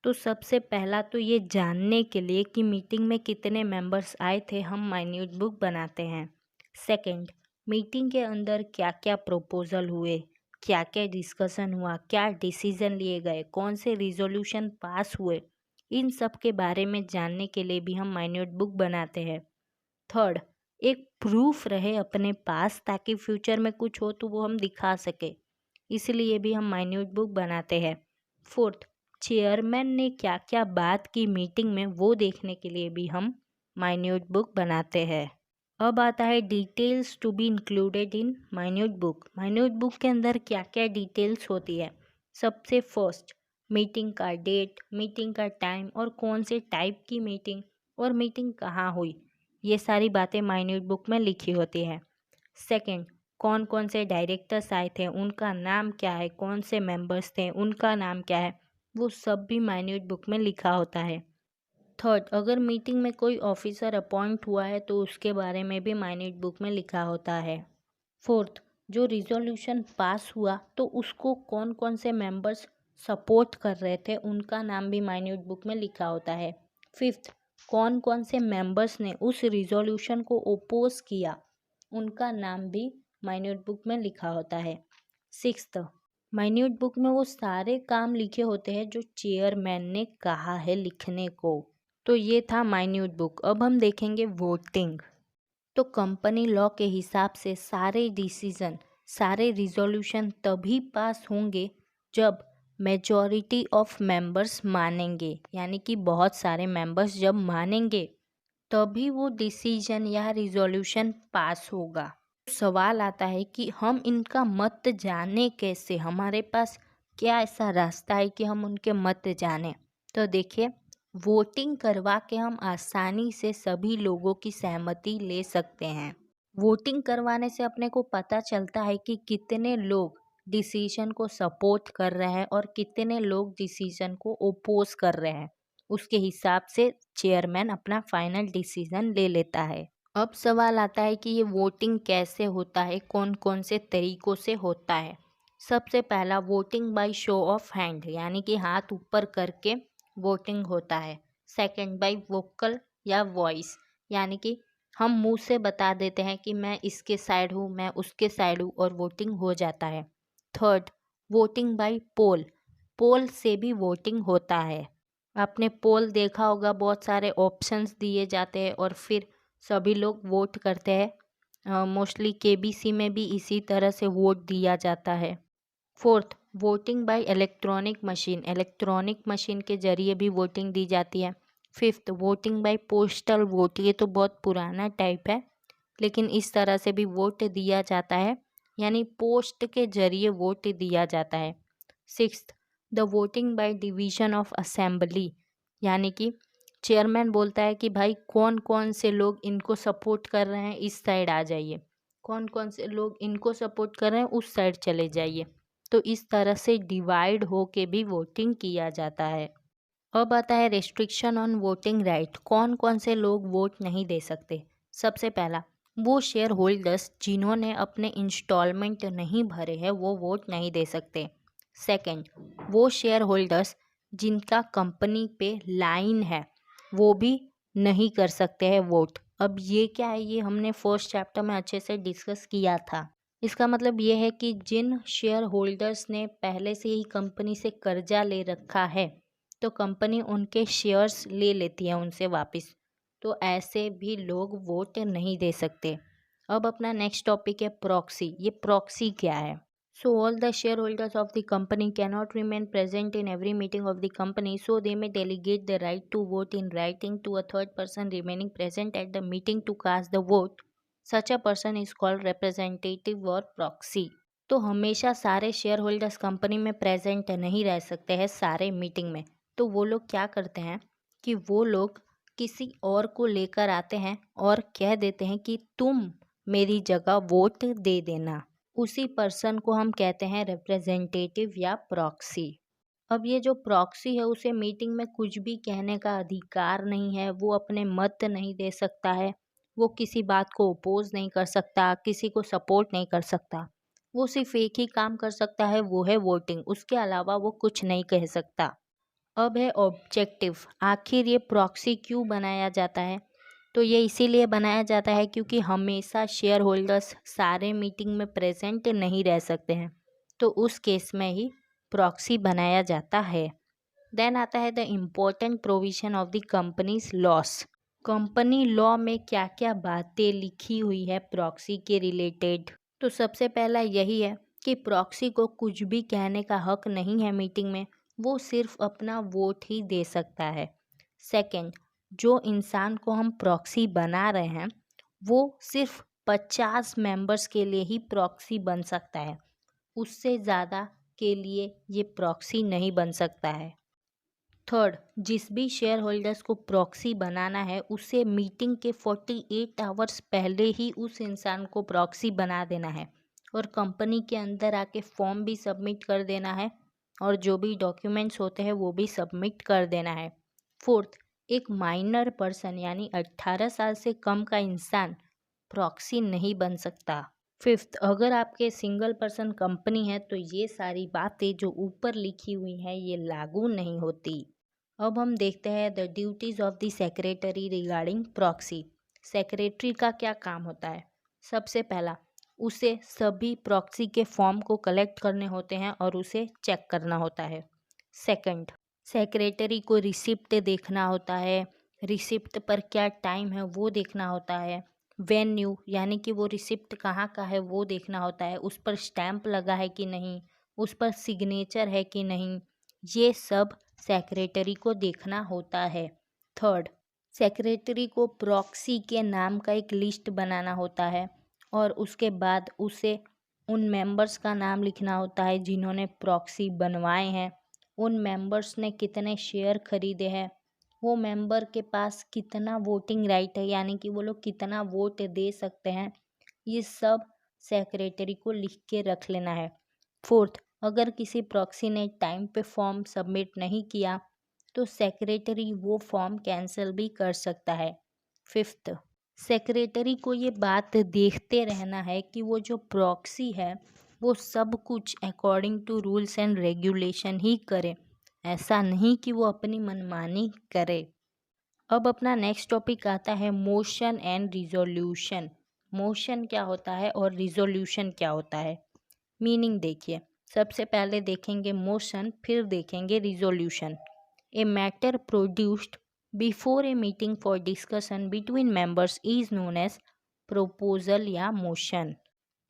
S1: तो सबसे पहला तो ये जानने के लिए कि मीटिंग में कितने मेंबर्स आए थे हम माइन्यूट बुक बनाते हैं। सेकंड, मीटिंग के अंदर क्या क्या प्रपोजल हुए, क्या क्या डिस्कशन हुआ, क्या डिसीजन लिए गए, कौन से रिजोल्यूशन पास हुए, इन सब के बारे में जानने के लिए भी हम माइन्यूट बुक बनाते हैं। थर्ड, एक प्रूफ रहे अपने पास ताकि फ्यूचर में कुछ हो तो वो हम दिखा सके, इसलिए भी हम माइन्यूट बुक बनाते हैं। फोर्थ, चेयरमैन ने क्या क्या बात की मीटिंग में वो देखने के लिए भी हम माइन्यूट बुक बनाते हैं। अब आता है details to be included in minute book. Minute book के अंदर क्या क्या डिटेल्स होती है। सबसे फर्स्ट, मीटिंग का डेट, मीटिंग का टाइम और कौन से टाइप की मीटिंग और मीटिंग कहाँ हुई, ये सारी बातें माइन्यूट बुक में लिखी होती है। सेकंड, कौन कौन से डायरेक्टर्स आए थे, उनका नाम क्या है, कौन से मेंबर्स थे उनका नाम क्या है, वो सब भी माइन्यूट बुक में लिखा होता है। थर्ड, अगर मीटिंग में कोई ऑफिसर अपॉइंट हुआ है तो उसके बारे में भी माइन्यूट बुक में लिखा होता है। फोर्थ, जो रिजोल्यूशन पास हुआ तो उसको कौन कौन से मेंबर्स सपोर्ट कर रहे थे उनका नाम भी माइन्यूट बुक में लिखा होता है। फिफ्थ, कौन कौन से मेंबर्स ने उस रिजोल्यूशन को ओपोज किया उनका नाम भी माइन्यूट बुक में लिखा होता है। सिक्स्थ, माइन्यूट बुक में वो सारे काम लिखे होते हैं जो चेयरमैन ने कहा है लिखने को। तो ये था माइन्यूट बुक। अब हम देखेंगे वोटिंग। तो कंपनी लॉ के हिसाब से सारे डिसीजन, सारे रिजोल्यूशन तभी पास होंगे जब मेजॉरिटी ऑफ मेंबर्स मानेंगे, यानी कि बहुत सारे मेंबर्स जब मानेंगे तभी वो डिसीजन या रिजोल्यूशन पास होगा। सवाल आता है कि हम इनका मत जाने कैसे, हमारे पास क्या ऐसा रास्ता है कि हम उनके मत जाने। तो देखिए, वोटिंग करवा के हम आसानी से सभी लोगों की सहमति ले सकते हैं। वोटिंग करवाने से अपने को पता चलता है कि कितने लोग डिसीजन को सपोर्ट कर रहे हैं और कितने लोग डिसीजन को ओपोज कर रहे हैं। उसके हिसाब से चेयरमैन अपना फाइनल डिसीजन ले लेता है। अब सवाल आता है कि ये वोटिंग कैसे होता है, कौन कौन से तरीक़ों से होता है। सबसे पहला voting by show of hand, यानी कि हाथ ऊपर करके वोटिंग होता है। सेकंड बाय वोकल या वॉइस, यानी कि हम मुंह से बता देते हैं कि मैं इसके साइड हूँ, मैं उसके साइड हूँ, और वोटिंग हो जाता है। थर्ड, वोटिंग बाय पोल, पोल से भी वोटिंग होता है। आपने पोल देखा होगा, बहुत सारे ऑप्शंस दिए जाते हैं और फिर सभी लोग वोट करते हैं। मोस्टली केबीसी में भी इसी तरह से वोट दिया जाता है। Fourth, voting by electronic machine, electronic machine के जरिए भी वोटिंग दी जाती है। Fifth, voting by postal vote, ये तो बहुत पुराना टाइप है, लेकिन इस तरह से भी वोट दिया जाता है, यानी पोस्ट के जरिए वोट दिया जाता है। Sixth, the voting by division of assembly, यानी कि चेयरमैन बोलता है कि भाई कौन कौन से लोग इनको सपोर्ट कर रहे हैं इस साइड आ जाइए, कौन कौन से लोग इनको सपोर्ट कर रहे हैं उस साइड चले जाइए। तो इस तरह से डिवाइड हो के भी वोटिंग किया जाता है। अब आता है रेस्ट्रिक्शन ऑन वोटिंग राइट, कौन कौन से लोग वोट नहीं दे सकते। सबसे पहला, वो शेयर होल्डर्स जिन्होंने अपने इंस्टॉलमेंट नहीं भरे हैं वो वोट नहीं दे सकते। सेकंड, वो शेयर होल्डर्स जिनका कंपनी पे लाइन है वो भी नहीं कर सकते हैं वोट। अब ये क्या है, ये हमने फर्स्ट चैप्टर में अच्छे से डिस्कस किया था। इसका मतलब ये है कि जिन शेयर होल्डर्स ने पहले से ही कंपनी से कर्जा ले रखा है तो कंपनी उनके शेयर्स ले लेती है उनसे वापस, तो ऐसे भी लोग वोट नहीं दे सकते। अब अपना नेक्स्ट टॉपिक है प्रॉक्सी। ये प्रॉक्सी क्या है? So all the shareholders of the company cannot remain present in every meeting of the company, so they may delegate the right to vote in writing to a third person remaining present at the meeting to cast the vote. Such a person is called representative or proxy. तो हमेशा सारे share holders company में present नहीं रह सकते हैं सारे meeting में, तो वो लोग क्या करते हैं कि वो लोग किसी और को लेकर आते हैं और कह देते हैं कि तुम मेरी जगह वोट दे देना। उसी पर्सन को हम कहते हैं रिप्रेजेंटेटिव या प्रॉक्सी। अब ये जो प्रॉक्सी है उसे मीटिंग में कुछ भी कहने का अधिकार नहीं है, वो अपने मत नहीं दे सकता है, वो किसी बात को अपोज नहीं कर सकता, किसी को सपोर्ट नहीं कर सकता। वो सिर्फ एक ही काम कर सकता है, वो है वोटिंग, उसके अलावा वो कुछ नहीं कह सकता। अब है ऑब्जेक्टिव, आखिर ये प्रॉक्सी क्यों बनाया जाता है? तो ये इसीलिए बनाया जाता है क्योंकि हमेशा शेयर होल्डर्स सारे मीटिंग में प्रेजेंट नहीं रह सकते हैं, तो उस केस में ही प्रॉक्सी बनाया जाता है। देन आता है the important provision of the companies loss. Company law में क्या क्या बातें लिखी हुई है प्रॉक्सी के रिलेटेड? तो सबसे पहला यही है कि प्रॉक्सी को कुछ भी कहने का हक नहीं है मीटिंग में, वो सिर्फ अपना वोट ही दे सकता है। सेकंड, जो इंसान को हम प्रॉक्सी बना रहे हैं वो सिर्फ 50 मेंबर्स के लिए ही प्रॉक्सी बन सकता है, उससे ज़्यादा के लिए ये प्रॉक्सी नहीं बन सकता है। थर्ड, जिस भी शेयर होल्डर्स को प्रॉक्सी बनाना है उसे मीटिंग के 48 आवर्स पहले ही उस इंसान को प्रॉक्सी बना देना है और कंपनी के अंदर आके फॉर्म भी सबमिट कर देना है और जो भी डॉक्यूमेंट्स होते हैं वो भी सबमिट कर देना है। फोर्थ, एक माइनर पर्सन यानी 18 साल से कम का इंसान प्रॉक्सी नहीं बन सकता। फिफ्थ, अगर आपके सिंगल पर्सन कंपनी है तो ये सारी बातें जो ऊपर लिखी हुई हैं ये लागू नहीं होती। अब हम देखते हैं the duties of the secretary regarding proxy. Secretary का क्या काम होता है? सबसे पहला, उसे सभी प्रॉक्सी के फॉर्म को कलेक्ट करने होते हैं और उसे चेक करना होता है। सेकंड, सेक्रेटरी को रिसिप्ट देखना होता है, रिसिप्ट पर क्या टाइम है वो देखना होता है। वेन्यू यानी कि वो रिसिप्ट कहाँ का है वो देखना होता है, उस पर स्टैंप लगा है कि नहीं, उस पर सिग्नेचर है कि नहीं, ये सब सेक्रेटरी को देखना होता है। थर्ड, सेक्रेटरी को प्रॉक्सी के नाम का एक लिस्ट बनाना होता है और उसके बाद उसे उन मेंबर्स का नाम लिखना होता है जिन्होंने प्रॉक्सी बनवाए हैं, उन मेंबर्स ने कितने शेयर खरीदे हैं, वो मेंबर के पास कितना वोटिंग राइट है यानी कि वो लोग कितना वोट दे सकते हैं, ये सब सेक्रेटरी को लिख के रख लेना है। फोर्थ, अगर किसी प्रॉक्सी ने टाइम पे फॉर्म सबमिट नहीं किया तो सेक्रेटरी वो फॉर्म कैंसिल भी कर सकता है। फिफ्थ, सेक्रेटरी को ये बात देखते रहना है कि वो जो प्रॉक्सी है वो सब कुछ according to rules and regulation ही करे, ऐसा नहीं कि वो अपनी मनमानी करे। अब अपना नेक्स्ट टॉपिक आता है मोशन एंड रिजोल्यूशन। मोशन क्या होता है और रिजोल्यूशन क्या होता है, मीनिंग देखिए। सबसे पहले देखेंगे मोशन, फिर देखेंगे resolution. A matter produced before a meeting for discussion between members is known as proposal या मोशन।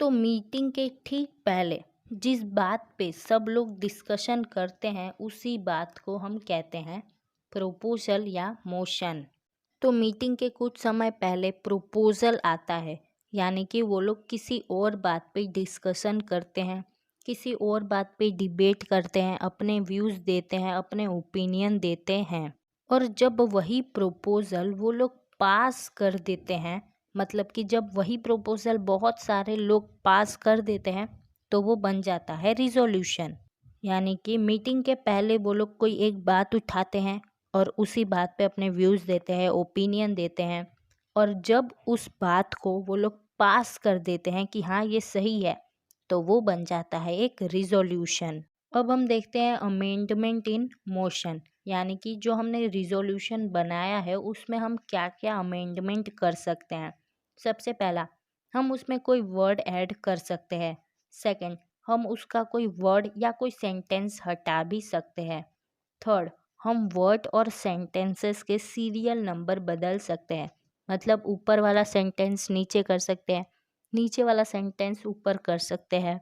S1: तो मीटिंग के ठीक पहले जिस बात पे सब लोग डिस्कशन करते हैं उसी बात को हम कहते हैं प्रोपोजल या मोशन। तो मीटिंग के कुछ समय पहले प्रोपोजल आता है, यानी कि वो लोग किसी और बात पे डिस्कशन करते हैं, किसी और बात पे डिबेट करते हैं, अपने व्यूज़ देते हैं, अपने ओपिनियन देते हैं। और जब वही प्रोपोजल वो लोग पास कर देते हैं, मतलब कि जब वही प्रोपोजल बहुत सारे लोग पास कर देते हैं तो वो बन जाता है रिजोल्यूशन। यानी कि मीटिंग के पहले वो लोग कोई एक बात उठाते हैं और उसी बात पे अपने व्यूज़ देते हैं, ओपिनियन देते हैं, और जब उस बात को वो लोग पास कर देते हैं कि हाँ ये सही है, तो वो बन जाता है एक रिजोल्यूशन। अब हम देखते हैं अमेंडमेंट इन मोशन, यानी कि जो हमने रिजोल्यूशन बनाया है उसमें हम क्या क्या अमेंडमेंट कर सकते हैं। सबसे पहला, हम उसमें कोई वर्ड ऐड कर सकते हैं। सेकंड, हम उसका कोई वर्ड या कोई सेंटेंस हटा भी सकते हैं। थर्ड, हम वर्ड और सेंटेंसेस के सीरियल नंबर बदल सकते हैं, मतलब ऊपर वाला सेंटेंस नीचे कर सकते हैं, नीचे वाला सेंटेंस ऊपर कर सकते हैं।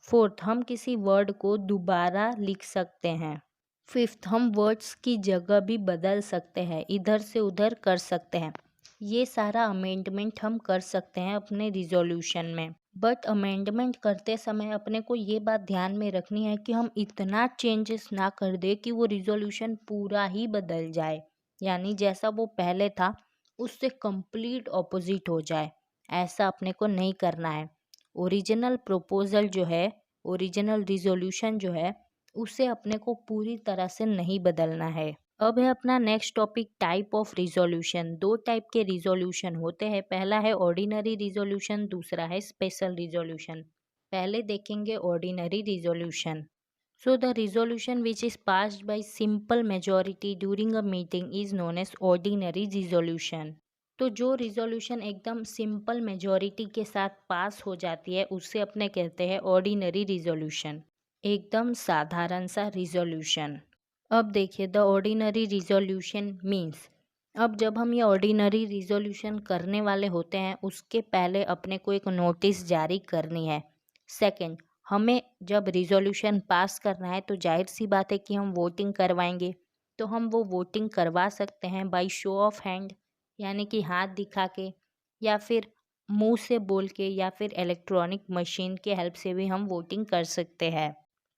S1: फोर्थ, हम किसी वर्ड को दोबारा लिख सकते हैं। फिफ्थ, हम वर्ड्स की जगह भी बदल सकते हैं, इधर से उधर कर सकते हैं। ये सारा अमेंडमेंट हम कर सकते हैं अपने रिजोल्यूशन में। बट अमेंडमेंट करते समय अपने को ये बात ध्यान में रखनी है कि हम इतना चेंजेस ना कर दे कि वो रिजोल्यूशन पूरा ही बदल जाए, यानी जैसा वो पहले था उससे कंप्लीट ऑपोजिट हो जाए। ऐसा अपने को नहीं करना है। ओरिजिनल प्रपोजल जो है, ओरिजिनल रिजोल्यूशन जो है, उसे अपने को पूरी तरह से नहीं बदलना है। अब है अपना next topic type of resolution. दो टाइप के रिजोल्यूशन होते हैं, पहला है ऑर्डिनरी रिजोल्यूशन, दूसरा है स्पेशल रिजोल्यूशन। पहले देखेंगे ordinary resolution. So the resolution which is passed by simple majority during a meeting is known as ordinary resolution. तो जो रिजोल्यूशन एकदम सिंपल मेजॉरिटी के साथ पास हो जाती है उसे अपने कहते हैं ऑर्डिनरी रिजोल्यूशन, एकदम साधारण सा रिजोल्यूशन। अब देखिए द ऑर्डिनरी रिजोल्यूशन मीन्स, अब जब हम ये ऑर्डिनरी रिजोल्यूशन करने वाले होते हैं उसके पहले अपने को एक नोटिस जारी करनी है। सेकंड, हमें जब रिजोल्यूशन पास करना है तो जाहिर सी बात है कि हम वोटिंग करवाएंगे, तो हम वो वोटिंग करवा सकते हैं बाय शो ऑफ हैंड, यानी कि हाथ दिखा के, या फिर मुंह से बोल के, या फिर इलेक्ट्रॉनिक मशीन के हेल्प से भी हम वोटिंग कर सकते हैं।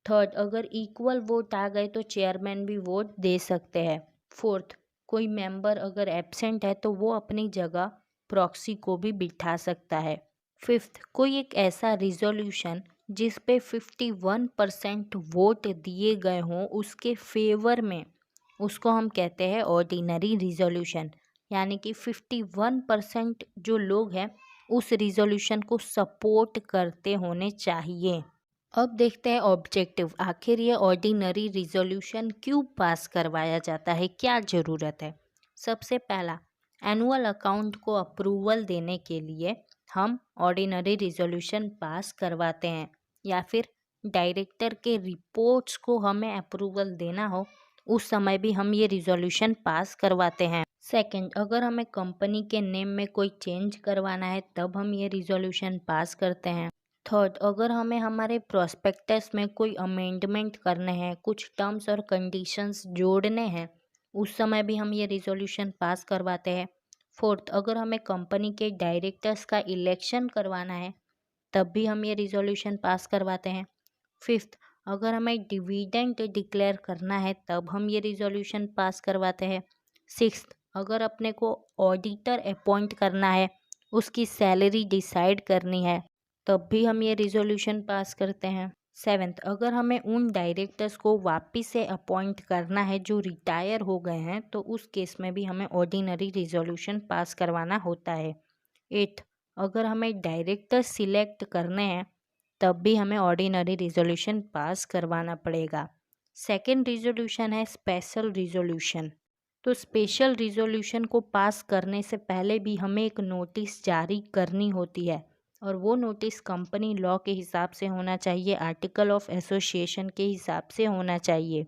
S1: थर्ड, अगर इक्वल वोट आ गए तो चेयरमैन भी वोट दे सकते हैं। फोर्थ, कोई मेंबर अगर एब्सेंट है तो वो अपनी जगह प्रॉक्सी को भी बिठा सकता है। फिफ्थ, कोई एक ऐसा रिजोल्यूशन जिस पे 51% वोट दिए गए हों उसके फेवर में, उसको हम कहते हैं ऑर्डिनरी रिजोल्यूशन, यानी कि 51% जो लोग हैं उस रिजोल्यूशन को सपोर्ट करते होने चाहिए। अब देखते हैं ऑब्जेक्टिव, आखिर ये ऑर्डिनरी रिजोल्यूशन क्यों पास करवाया जाता है, क्या ज़रूरत है। सबसे पहला, एनुअल अकाउंट को अप्रूवल देने के लिए हम ऑर्डिनरी रिजोल्यूशन पास करवाते हैं, या फिर डायरेक्टर के रिपोर्ट्स को हमें अप्रूवल देना हो उस समय भी हम ये रिजोल्यूशन पास करवाते हैं। सेकंड, अगर हमें कंपनी के नेम में कोई चेंज करवाना है तब हम ये रिजोल्यूशन पास करते हैं। थर्ड, अगर हमें हमारे प्रोस्पेक्टस में कोई अमेंडमेंट करने हैं, कुछ टर्म्स और कंडीशंस जोड़ने हैं, उस समय भी हम ये रिजोल्यूशन पास करवाते हैं। फोर्थ, अगर हमें कंपनी के डायरेक्टर्स का इलेक्शन करवाना है तब भी हम ये रिजोल्यूशन पास करवाते हैं। फिफ्थ, अगर हमें डिविडेंड डिक्लेयर करना है तब हम ये रिजोल्यूशन पास करवाते हैं। सिक्स्थ, अगर अपने को ऑडिटर अपॉइंट करना है, उसकी सैलरी डिसाइड करनी है, तब भी हम ये रिजोल्यूशन पास करते हैं। सेवेंथ, अगर हमें उन डायरेक्टर्स को वापस से अपॉइंट करना है जो रिटायर हो गए हैं तो उस केस में भी हमें ऑर्डिनरी रिजोल्यूशन पास करवाना होता है। 8, अगर हमें डायरेक्टर सिलेक्ट करने हैं तब भी हमें ऑर्डिनरी रिजोल्यूशन पास करवाना पड़ेगा। सेकेंड रिजोल्यूशन है स्पेशल रिजोल्यूशन। तो स्पेशल रिजोल्यूशन को पास करने से पहले भी हमें एक नोटिस जारी करनी होती है और वो नोटिस कंपनी लॉ के हिसाब से होना चाहिए, आर्टिकल ऑफ एसोसिएशन के हिसाब से होना चाहिए।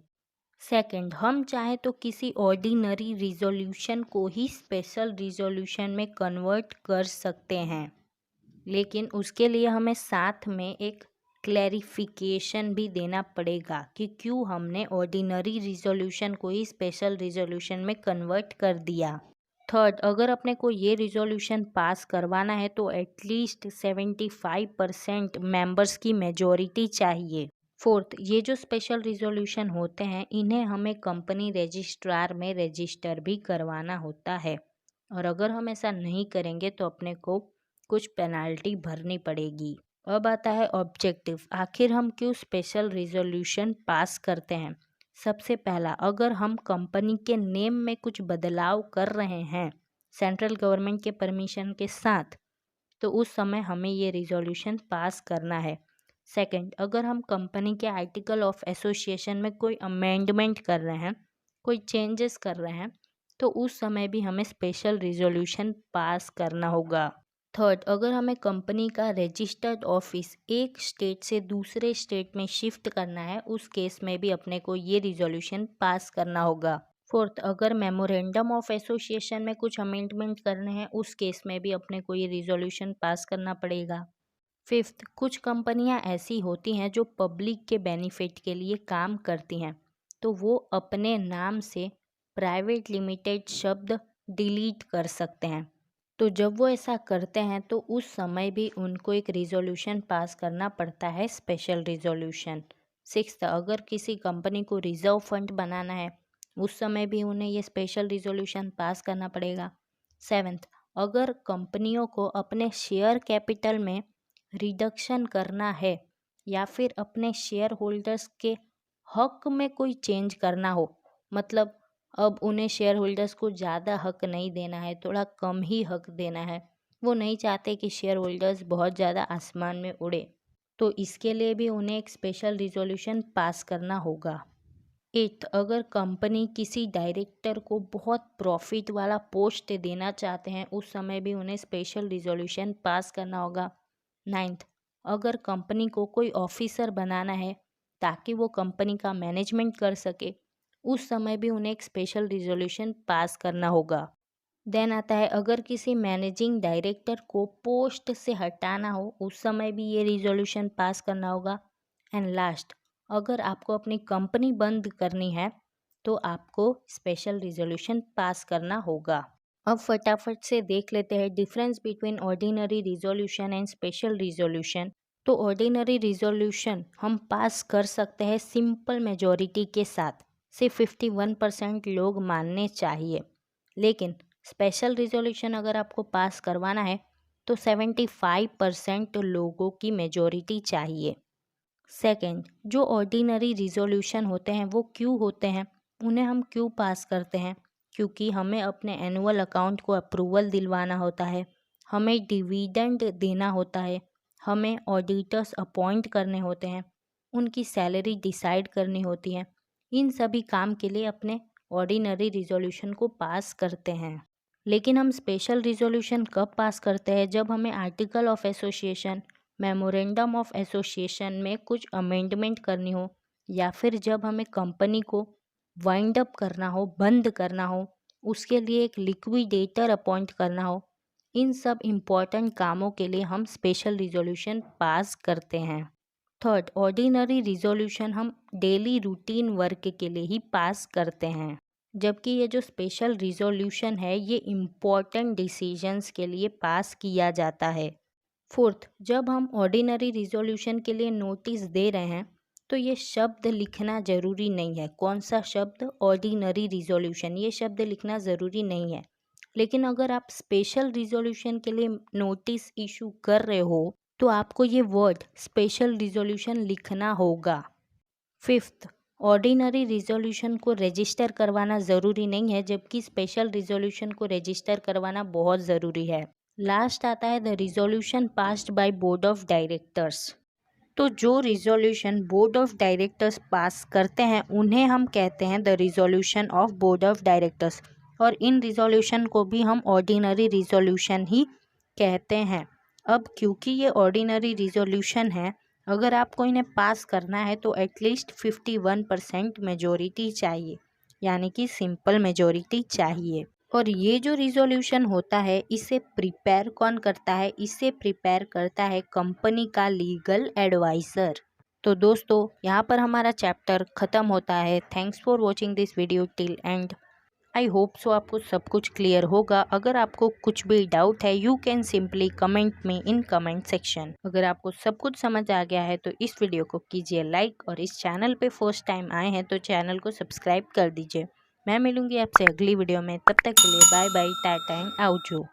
S1: सेकंड, हम चाहे तो किसी ऑर्डिनरी रिजोल्यूशन को ही स्पेशल रिजोल्यूशन में कन्वर्ट कर सकते हैं, लेकिन उसके लिए हमें साथ में एक क्लैरिफिकेशन भी देना पड़ेगा कि क्यों हमने ऑर्डिनरी रिजोल्यूशन को ही स्पेशल रिजोल्यूशन में कन्वर्ट कर दिया। थर्ड, अगर अपने को ये रिजोल्यूशन पास करवाना है तो एटलीस्ट 75% मेंबर्स की मेजॉरिटी चाहिए। फोर्थ, ये जो स्पेशल रिजोल्यूशन होते हैं इन्हें हमें कंपनी रजिस्ट्रार में रजिस्टर भी करवाना होता है और अगर हम ऐसा नहीं करेंगे तो अपने को कुछ पेनाल्टी भरनी पड़ेगी। अब आता है ऑब्जेक्टिव, आखिर हम क्यों स्पेशल रिजोल्यूशन पास करते हैं। सबसे पहला, अगर हम कंपनी के नेम में कुछ बदलाव कर रहे हैं सेंट्रल गवर्नमेंट के परमिशन के साथ, तो उस समय हमें ये रिजोल्यूशन पास करना है। सेकंड, अगर हम कंपनी के आर्टिकल ऑफ एसोसिएशन में कोई अमेंडमेंट कर रहे हैं, कोई चेंजेस कर रहे हैं, तो उस समय भी हमें स्पेशल रिजोल्यूशन पास करना होगा। थर्ड, अगर हमें कंपनी का रजिस्टर्ड ऑफिस एक स्टेट से दूसरे स्टेट में शिफ्ट करना है, उस केस में भी अपने को ये रिजोल्यूशन पास करना होगा। फोर्थ, अगर मेमोरेंडम ऑफ एसोसिएशन में कुछ अमेंडमेंट करने हैं, उस केस में भी अपने को ये रिजोल्यूशन पास करना पड़ेगा। फिफ्थ, कुछ कंपनियां ऐसी होती हैं जो पब्लिक के बेनिफिट के लिए काम करती हैं, तो वो अपने नाम से प्राइवेट लिमिटेड शब्द डिलीट कर सकते हैं। तो जब वो ऐसा करते हैं तो उस समय भी उनको एक रिजोल्यूशन पास करना पड़ता है, स्पेशल रिजोल्यूशन। सिक्स्थ, अगर किसी कंपनी को रिजर्व फंड बनाना है, उस समय भी उन्हें ये स्पेशल रिजोल्यूशन पास करना पड़ेगा। सेवेंथ, अगर कंपनियों को अपने शेयर कैपिटल में रिडक्शन करना है या फिर अपने शेयर होल्डर्स के हक में कोई चेंज करना हो, मतलब अब उन्हें शेयर होल्डर्स को ज़्यादा हक नहीं देना है, थोड़ा कम ही हक देना है, वो नहीं चाहते कि शेयर होल्डर्स बहुत ज़्यादा आसमान में उड़े, तो इसके लिए भी उन्हें एक स्पेशल रिजोल्यूशन पास करना होगा। एट्थ, अगर कंपनी किसी डायरेक्टर को बहुत प्रॉफिट वाला पोस्ट देना चाहते हैं, उस समय भी उन्हें स्पेशल रिजोल्यूशन पास करना होगा। नाइन्थ, अगर कंपनी को कोई ऑफिसर बनाना है ताकि वो कंपनी का मैनेजमेंट कर सके, उस समय भी उन्हें एक स्पेशल रिजोल्यूशन पास करना होगा। देन आता है, अगर किसी मैनेजिंग डायरेक्टर को पोस्ट से हटाना हो, उस समय भी ये रिजोल्यूशन पास करना होगा। एंड लास्ट, अगर आपको अपनी कंपनी बंद करनी है तो आपको स्पेशल रिजोल्यूशन पास करना होगा। अब फटाफट से देख लेते हैं difference between ordinary resolution and special resolution. तो ऑर्डिनरी रिजोल्यूशन हम पास कर सकते हैं सिंपल मेजॉरिटी के साथ, सिर्फ 51% लोग मानने चाहिए, लेकिन स्पेशल रिजोल्यूशन अगर आपको पास करवाना है तो 75% लोगों की मेजॉरिटी चाहिए। सेकंड, जो ऑर्डिनरी रिजोल्यूशन होते हैं वो क्यों होते हैं, उन्हें हम क्यों पास करते हैं, क्योंकि हमें अपने एनुअल अकाउंट को अप्रूवल दिलवाना होता है, हमें डिविडेंड देना होता है, हमें ऑडिटर्स अपॉइंट करने होते हैं, उनकी सैलरी डिसाइड करनी होती है। इन सभी काम के लिए अपने ऑर्डिनरी रिजोल्यूशन को पास करते हैं। लेकिन हम स्पेशल रिजोल्यूशन कब पास करते हैं, जब हमें article of association, memorandum of association में कुछ अमेंडमेंट करनी हो, या फिर जब हमें कंपनी को वाइंड अप करना हो, बंद करना हो, उसके लिए एक लिक्विडेटर अपॉइंट करना हो। इन सब इम्पॉर्टेंट कामों के लिए हम स्पेशल रिजोल्यूशन पास करते हैं। थर्ड, ऑर्डिनरी रिजोल्यूशन हम डेली रूटीन वर्क के लिए ही पास करते हैं, जबकि ये जो स्पेशल रिजोल्यूशन है ये इम्पॉर्टेंट डिसीजंस के लिए पास किया जाता है। फोर्थ, जब हम ऑर्डिनरी रिजोल्यूशन के लिए नोटिस दे रहे हैं तो ये शब्द लिखना ज़रूरी नहीं है। कौन सा शब्द? ऑर्डिनरी रिजोल्यूशन, ये शब्द लिखना ज़रूरी नहीं है। लेकिन अगर आप स्पेशल रिजोल्यूशन के लिए नोटिस इशू कर रहे हो तो आपको ये वर्ड स्पेशल रिजोल्यूशन लिखना होगा। फिफ्थ, ऑर्डिनरी रिजोल्यूशन को रजिस्टर करवाना ज़रूरी नहीं है, जबकि स्पेशल रिजोल्यूशन को रजिस्टर करवाना बहुत ज़रूरी है। लास्ट आता है the resolution passed by board of directors. तो जो रिजोल्यूशन बोर्ड ऑफ डायरेक्टर्स पास करते हैं उन्हें हम कहते हैं the resolution of board of directors, और इन रिजोल्यूशन को भी हम ऑर्डिनरी रिजोल्यूशन ही कहते हैं। अब क्योंकि ये ऑर्डिनरी रिजोल्यूशन है, अगर आपको इन्हें पास करना है तो एटलीस्ट 51% मेजोरिटी चाहिए, यानी कि सिंपल मेजोरिटी चाहिए। और ये जो रिजोल्यूशन होता है इसे प्रिपेयर कौन करता है? इसे प्रिपेयर करता है कंपनी का लीगल एडवाइज़र। तो दोस्तों यहाँ पर हमारा चैप्टर ख़त्म होता है। Thanks for watching this video till and. I hope so आपको सब कुछ क्लियर होगा। अगर आपको कुछ भी डाउट है you can simply comment me in comment section. अगर आपको सब कुछ समझ आ गया है तो इस वीडियो को कीजिए लाइक, और इस चैनल पे फर्स्ट टाइम आए हैं तो चैनल को सब्सक्राइब कर दीजिए। मैं मिलूंगी आपसे अगली वीडियो में, तब तक के लिए बाय बाय, टाटा एंड आउटरो।